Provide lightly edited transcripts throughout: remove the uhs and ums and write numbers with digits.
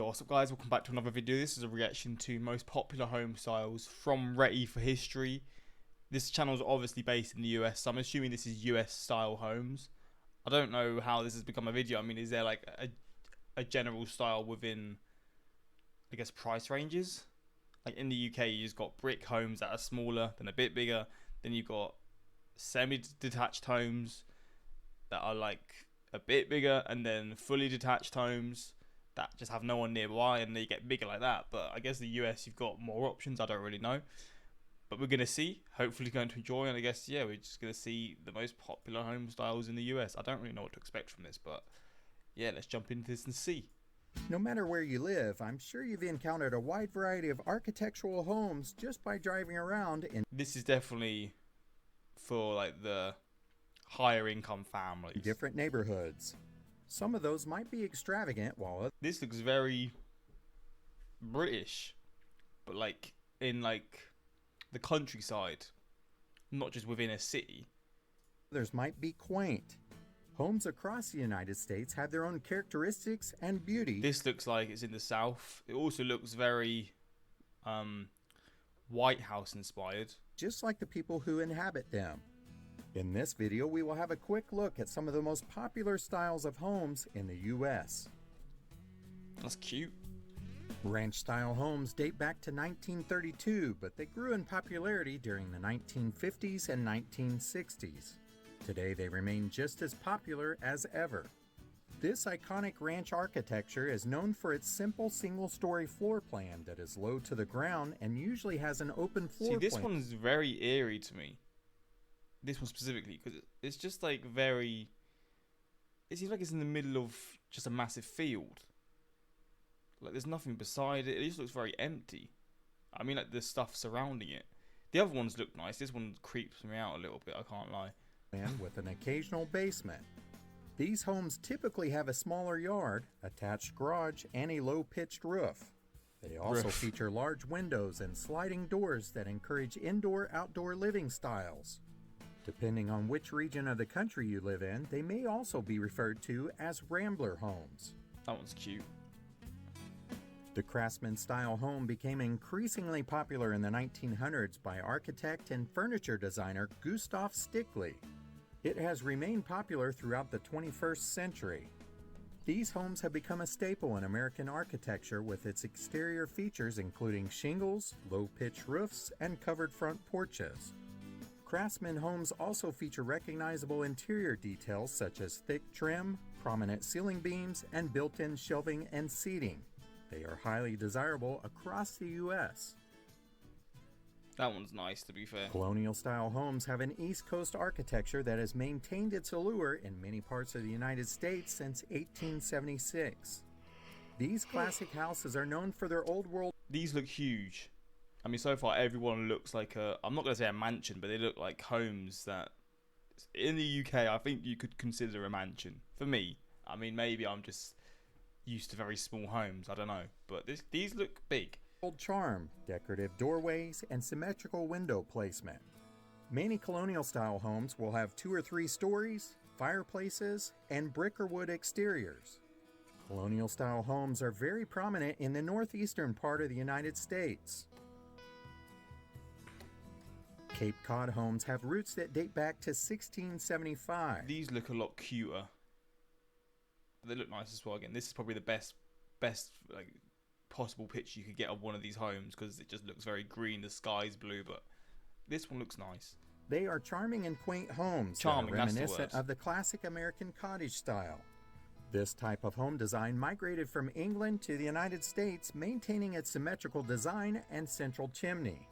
Yo, what's up guys, welcome back to another video. This is a reaction to most popular home styles from Ready for History. This channel is obviously based in the US, so I'm assuming this is US style homes. I don't know how this has become a video. I mean, is there like a general style within, I guess, price ranges? Like in the UK, you just got brick homes that are smaller, then a bit bigger. Then you've got semi-detached homes that are like a bit bigger, and then fully detached homes that just have no one nearby and they get bigger like that. But I guess the US, you've got more options. I don't really know, but we're gonna see. Hopefully going to enjoy, and I guess we're just gonna see the most popular home styles in the US. I don't really know what to expect from this, but yeah, let's jump into this and see. No matter where you live, I'm sure you've encountered a wide variety of architectural homes just by driving around in This is definitely for like the higher income families. different neighborhoods. Some of those might be extravagant, while This looks very British, but like in like the countryside, not just within a city. others might be quaint. Homes across the United States have their own characteristics and beauty. This looks like it's in the South. It also looks very White House inspired. Just like the people who inhabit them. In this video, we will have a quick look at some of the most popular styles of homes in the US. That's cute. Ranch-style homes date back to 1932, but they grew in popularity during the 1950s and 1960s. Today, they remain just as popular as ever. This iconic ranch architecture is known for its simple single-story floor plan that is low to the ground and usually has an open floor See, this plan. one's very eerie to me. This one specifically, because it's just like very... It seems like it's in the middle of just a massive field. Like there's nothing beside it. It just looks very empty. I mean, like the stuff surrounding it. The other ones look nice. This one creeps me out a little bit, I can't lie. With an occasional basement. These homes typically have a smaller yard, attached garage, and a low-pitched roof. They also feature large windows and sliding doors that encourage indoor-outdoor living styles. Depending on which region of the country you live in, they may also be referred to as rambler homes. That one's cute. The Craftsman-style home became increasingly popular in the 1900s by architect and furniture designer Gustav Stickley. It has remained popular throughout the 21st century. These homes have become a staple in American architecture with its exterior features including shingles, low-pitched roofs, and covered front porches. Craftsman homes also feature recognizable interior details such as thick trim, prominent ceiling beams, and built-in shelving and seating. They are highly desirable across the U.S. That one's nice, to be fair. Colonial-style homes have an East Coast architecture that has maintained its allure in many parts of the United States since 1876. These classic houses are known for their old world. These look huge. I mean, so far everyone looks like a... I'm not going to say a mansion, but they look like homes that... In the UK, I think you could consider a mansion. For me. I mean, maybe I'm just used to very small homes. I don't know. But these look big. Charm, decorative doorways, and symmetrical window placement. Many colonial-style homes will have 2 or 3 stories, fireplaces, and brick or wood exteriors. Colonial-style homes are very prominent in the northeastern part of the United States. Cape Cod homes have roots that date back to 1675. These look a lot cuter. But they look nice as well. Again, this is probably the best like possible picture you could get of one of these homes because it just looks very green. The sky's blue, but this one looks nice. They are charming and quaint homes Charming, that are that's the reminiscent word. of the classic American cottage style. This type of home design migrated from England to the United States, maintaining its symmetrical design and central chimney.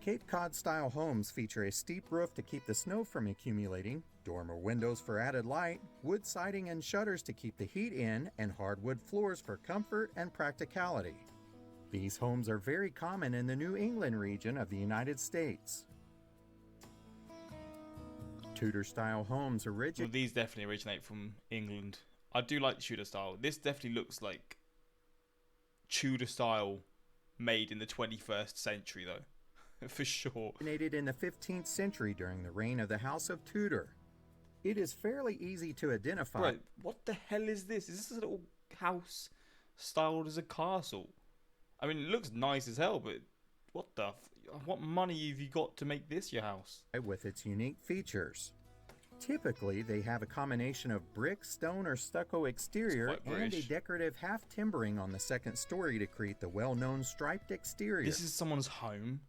Cape Cod-style homes feature a steep roof to keep the snow from accumulating, dormer windows for added light, wood siding and shutters to keep the heat in, and hardwood floors for comfort and practicality. These homes are very common in the New England region of the United States. Tudor-style homes Well, these definitely originate from England. I do like Tudor style. This definitely looks like Tudor style made in the 21st century though. For sure. Originated in the 15th century during the reign of the House of Tudor. It is fairly easy to identify. Right, what the hell is this? Is this a little house styled as a castle. I mean, it looks nice as hell, but what money have you got to make this your house? with its unique features. Typically, they have a combination of brick, stone, or stucco exterior quite and a British. decorative half timbering on the second story to create the well-known striped exterior. This is someone's home.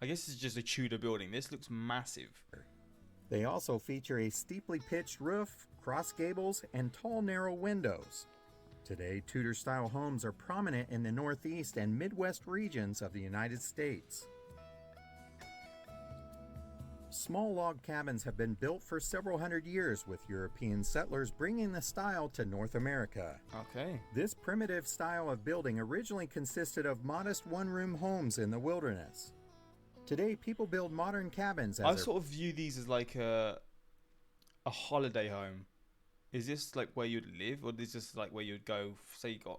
I guess it's just a Tudor building. This looks massive. They also feature a steeply pitched roof, cross gables, and tall, narrow windows. Today, Tudor-style homes are prominent in the Northeast and Midwest regions of the United States. Small log cabins have been built for several hundred years, with European settlers bringing the style to North America. Okay. This primitive style of building originally consisted of modest one-room homes in the wilderness. Today, people build modern cabins as I sort of view these as like a holiday home. Is this like where you'd live, or is this like where you'd go? Say you're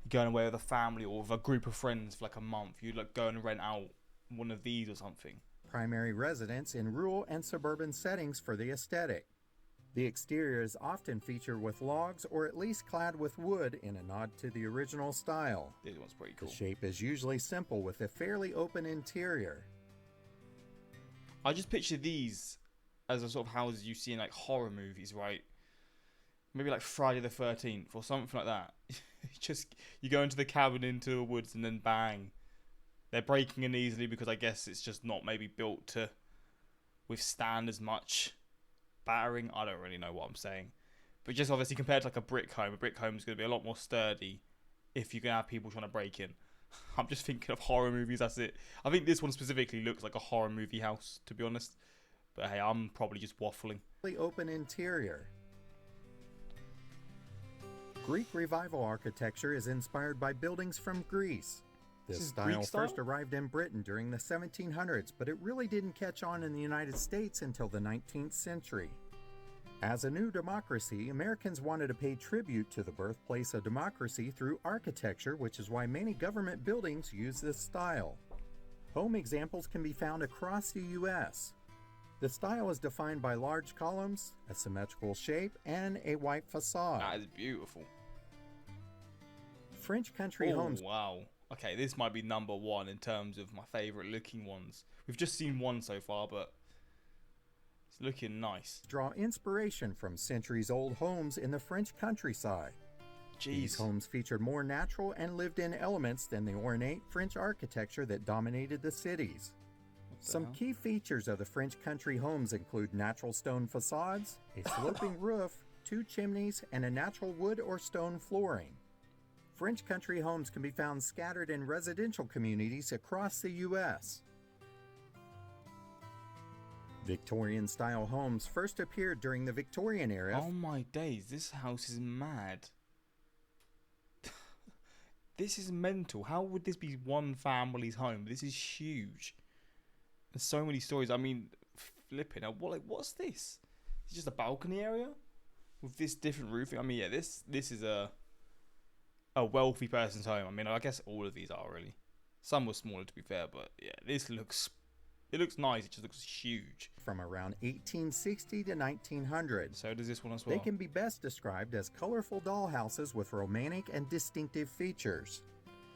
going away with a family or with a group of friends for like a month. You'd like go and rent out one of these or something. primary residence in rural and suburban settings for the aesthetic. The exterior is often featured with logs or at least clad with wood in a nod to the original style. This one's pretty cool. The shape is usually simple with a fairly open interior. I just picture these as the sort of houses you see in like horror movies, right? Maybe like Friday the 13th or something like that. Just you go into the cabin into the woods and then bang. They're breaking in easily because I guess it's just not maybe built to withstand as much battering. I don't really know what I'm saying. But just obviously compared to like a brick home is going to be a lot more sturdy if you're going to have people trying to break in. I'm just thinking of horror movies, that's it. I think this one specifically looks like a horror movie house, to be honest. But hey, I'm probably just waffling. Open interior. Greek Revival architecture is inspired by buildings from Greece. This is style Greek style? first arrived in Britain during the 1700s, but it really didn't catch on in the United States until the 19th century. As a new democracy, Americans wanted to pay tribute to the birthplace of democracy through architecture, which is why many government buildings use this style. Home examples can be found across the U.S. The style is defined by large columns, a symmetrical shape, and a white facade. That is beautiful. French country Oh, homes wow. Okay, this might be number one in terms of my favourite looking ones. We've just seen one so far, but it's looking nice. draw inspiration from centuries-old homes in the French countryside. These Jeez. homes featured more natural and lived-in elements than the ornate French architecture that dominated the cities. What the Some hell? key features of the French country homes include natural stone facades, a sloping roof, 2 chimneys, and a natural wood or stone flooring. French country homes can be found scattered in residential communities across the U.S. Victorian-style homes first appeared during the Victorian era. Oh my days, this house is mad. This is mental. How would this be one family's home? This is huge. There's so many stories. I mean, flipping out. What's this? It's just a balcony area with this different roofing. I mean, yeah, this is a wealthy person's home. I mean, I guess all of these are really. Some were smaller, to be fair, but yeah, this looks nice. It just looks huge. From around 1860 to 1900. So does this one as well. They can be best described as colorful dollhouses with romantic and distinctive features.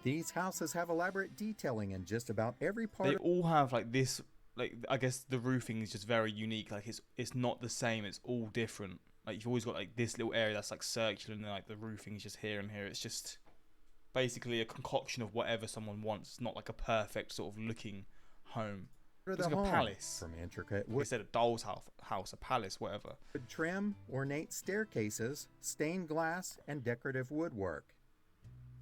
These houses have elaborate detailing in just about every part They of all have like this. Like I guess the roofing is just very unique. Like it's not the same. It's all different. Like you've always got like this little area that's like circular, and then like the roofing is just here and here. It's just basically a concoction of whatever someone wants. It's not like a perfect sort of looking home. of It's the like a home. palace. From intricate They wood said a doll's house, a palace, whatever. trim, ornate staircases, stained glass, and decorative woodwork.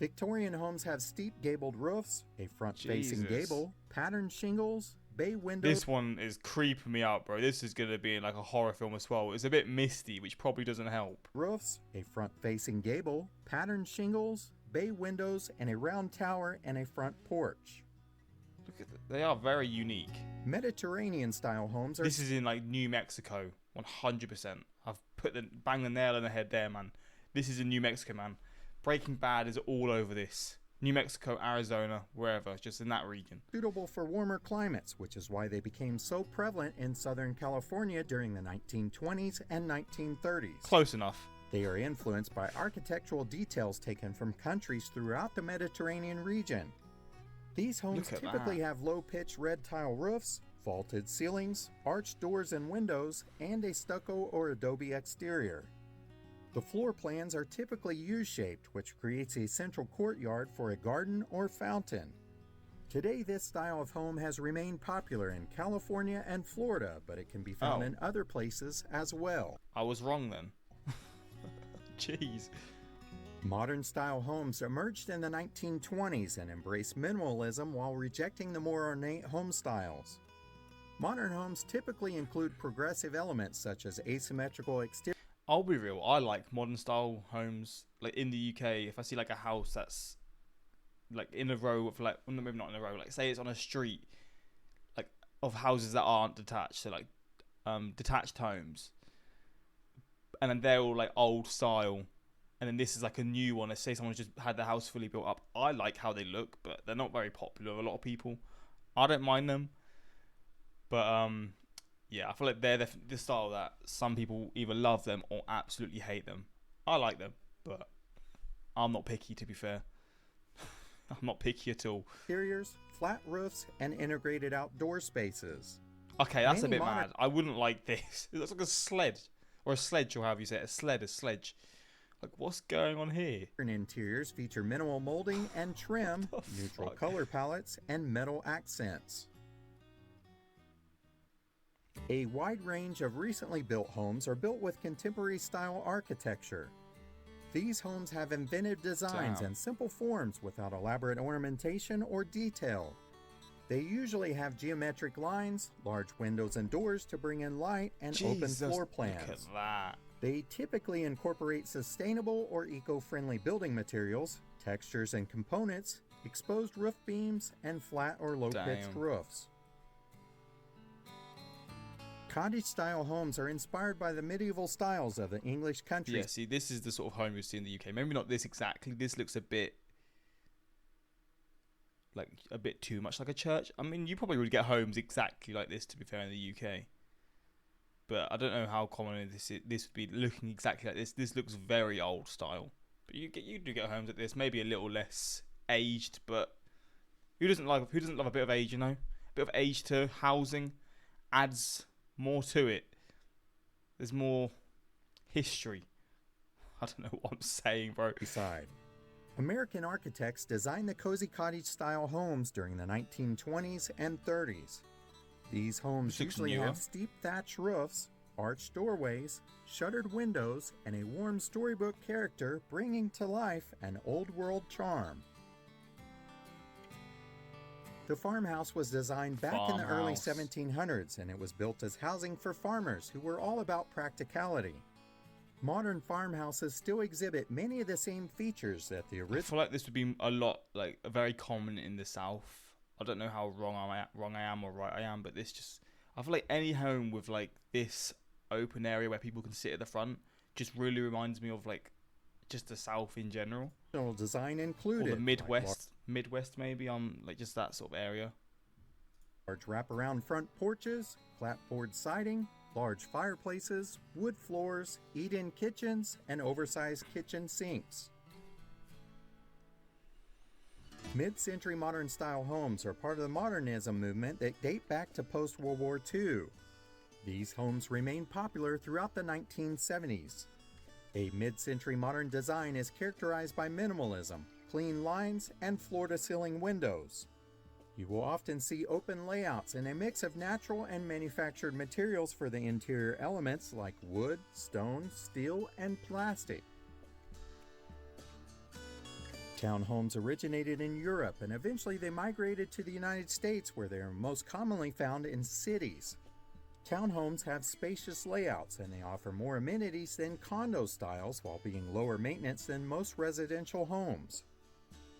Victorian homes have steep gabled roofs, a front-facing Jesus. gable, patterned shingles, bay windows, This one is creeping me out, bro. This is gonna be like a horror film as well. It's a bit misty, which probably doesn't help. roofs, a front-facing gable, patterned shingles, bay windows, and a round tower and a front porch. Look at that. They are very unique. Mediterranean-style homes are This is in like New Mexico, 100%. I've banged the nail on the head there, man. This is in New Mexico, man. Breaking Bad is all over this. New Mexico, Arizona, wherever, just in that region. suitable for warmer climates, which is why they became so prevalent in Southern California during the 1920s and 1930s. Close enough. They are influenced by architectural details taken from countries throughout the Mediterranean region. These homes Look at typically that. have low-pitched red tile roofs, vaulted ceilings, arched doors and windows, and a stucco or adobe exterior. The floor plans are typically U-shaped, which creates a central courtyard for a garden or fountain. Today, this style of home has remained popular in California and Florida, but it can be found Oh. in other places as well. I was wrong then. Jeez. Modern style homes emerged in the 1920s and embraced minimalism while rejecting the more ornate home styles. Modern homes typically include progressive elements such as asymmetrical exterior. I'll be real. I like modern style homes. Like in the UK, if I see like a house that's like in a row of like, well, maybe not in a row. Like say it's on a street, like of houses that aren't detached. So like, detached homes, and then they're all like old style. And then this is like a new one. Let's say someone's just had their house fully built up. I like how they look, but they're not very popular with a lot of people. I don't mind them, but yeah, I feel like they're the style that some people either love them or absolutely hate them. I like them, but I'm not picky, to be fair. I'm not picky at all. Exteriors, flat roofs, and integrated outdoor spaces. Okay, that's Many a bit modern- mad. I wouldn't like this. It looks like a sled. Or a sledge, or however you say it. A sledge. Like, what's going on here? Interiors feature minimal molding and trim, What the neutral fuck? color palettes, and metal accents. A wide range of recently built homes are built with contemporary style architecture. These homes have inventive designs Damn. and simple forms without elaborate ornamentation or detail. They usually have geometric lines, large windows and doors to bring in light, and open Jesus, floor look plans. at that. They typically incorporate sustainable or eco-friendly building materials, textures and components, exposed roof beams, and flat or low-pitched Damn. roofs. Cottage-style homes are inspired by the medieval styles of the English Yeah, countryside. see, this is the sort of home you see in the UK. Maybe not this exactly. This looks a bit too much like a church. I mean, you probably would get homes exactly like this, to be fair, in the UK. But I don't know how common this would be looking exactly like this. This looks very old style. But you do get homes like this, maybe a little less aged, but who doesn't love a bit of age, you know? A bit of age to housing adds more to it. There's more history. I don't know what I'm saying, bro. American architects designed the cozy cottage-style homes during the 1920s and 30s. These homes This looks usually newer. have steep thatch roofs, arched doorways, shuttered windows, and a warm storybook character bringing to life an old-world charm. The farmhouse was designed back in the early Farmhouse. 1700s, and it was built as housing for farmers who were all about practicality. Modern farmhouses still exhibit many of the same features that the I original. feel like this would be a lot, like, very common in the South. I don't know how wrong I am or right I am, but I feel like any home with like this open area where people can sit at the front just really reminds me of like just the South in general, Design or included the Midwest maybe, like just that sort of area. large wraparound front porches, clapboard siding, large fireplaces, wood floors, eat-in kitchens, and oversized kitchen sinks. Mid-century modern-style homes are part of the modernism movement that date back to post-World War II. These homes remained popular throughout the 1970s. A mid-century modern design is characterized by minimalism, clean lines, and floor-to-ceiling windows. You will often see open layouts and a mix of natural and manufactured materials for the interior elements like wood, stone, steel, and plastic. Townhomes originated in Europe and eventually they migrated to the United States, where they are most commonly found in cities. Townhomes have spacious layouts and they offer more amenities than condo styles while being lower maintenance than most residential homes.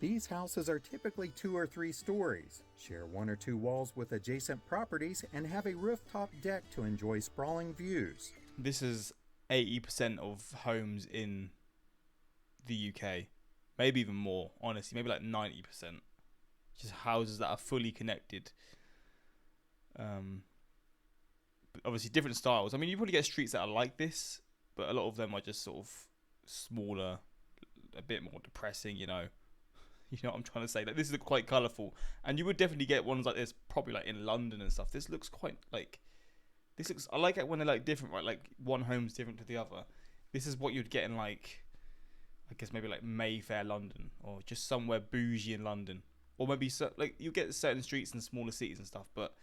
These houses are typically 2 or 3 stories, share 1 or 2 walls with adjacent properties, and have a rooftop deck to enjoy sprawling views. This is 80% of homes in the UK, maybe even more. Honestly, maybe like 90%. Just houses that are fully connected. But obviously different styles. I mean, you probably get streets that are like this, but a lot of them are just sort of smaller, a bit more depressing, you know. You know what I'm trying to say? Like, this is quite colourful, and you would definitely get ones like this probably like in London and stuff. This looks quite like, this looks. I like it when they're like different, right? Like one home's different to the other. This is what you'd get in like, I guess maybe like Mayfair, London, or just somewhere bougie in London, or maybe like you get certain streets in smaller cities and stuff. But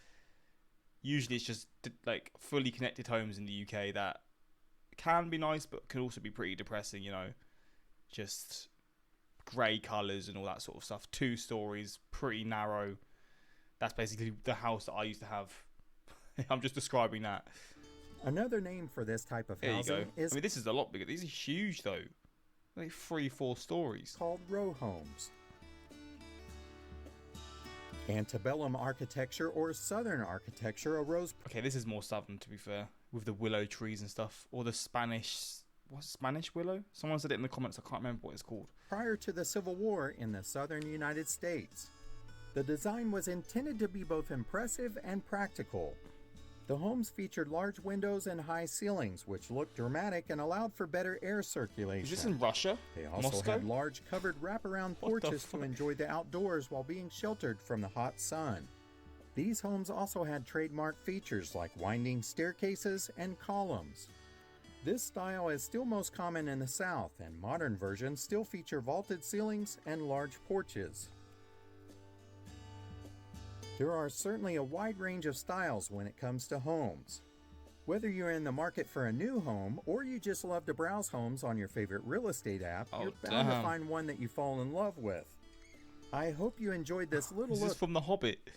usually it's just like fully connected homes in the UK that can be nice, but can also be pretty depressing. You know, just grey colours and all that sort of stuff. 2 stories, pretty narrow. That's basically the house that I used to have. I'm just describing that. Another name for this type of There you go. housing is I mean, this is a lot bigger. These are huge though. Like 3-4 stories. called row homes. Antebellum architecture or Southern architecture arose Okay, this is more southern to be fair, with the willow trees and stuff, or the Spanish willow? Someone said it in the comments. I can't remember what it's called. prior to the Civil War in the southern United States. The design was intended to be both impressive and practical. The homes featured large windows and high ceilings, which looked dramatic and allowed for better air circulation. Is this in Russia? They also Moscow? had large covered wraparound What the porches to fuck? enjoy the outdoors while being sheltered from the hot sun. These homes also had trademark features like winding staircases and columns. This style is still most common in the South, and modern versions still feature vaulted ceilings and large porches. There are certainly a wide range of styles when it comes to homes. Whether you're in the market for a new home or you just love to browse homes on your favorite real estate app, Oh, you're bound to damn. find one that you fall in love with. I hope you enjoyed this little Is this look from The Hobbit?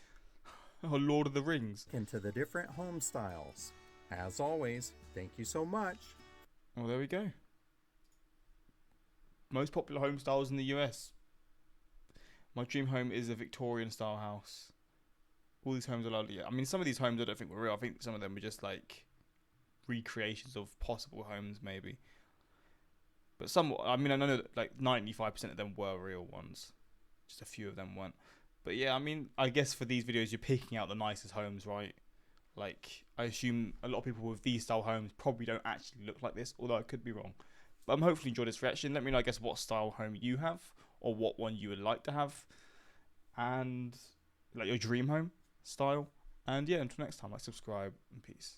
Or Lord of the Rings? into the different home styles. As always, thank you so much. Well, there we go. Most popular home styles in the US. My dream home is a Victorian style house. All these homes are lovely. I mean, some of these homes I don't think were real. I think some of them were just like recreations of possible homes, maybe. But some, I mean, I know that like 95% of them were real ones. Just a few of them weren't. But yeah, I mean, I guess for these videos, you're picking out the nicest homes, right? Like, I assume a lot of people with these style homes probably don't actually look like this, although I could be wrong. But I'm hopefully enjoyed this reaction. Let me know, I guess, what style home you have, or what one you would like to have, and like your dream home style. And yeah, until next time, like, subscribe, and peace.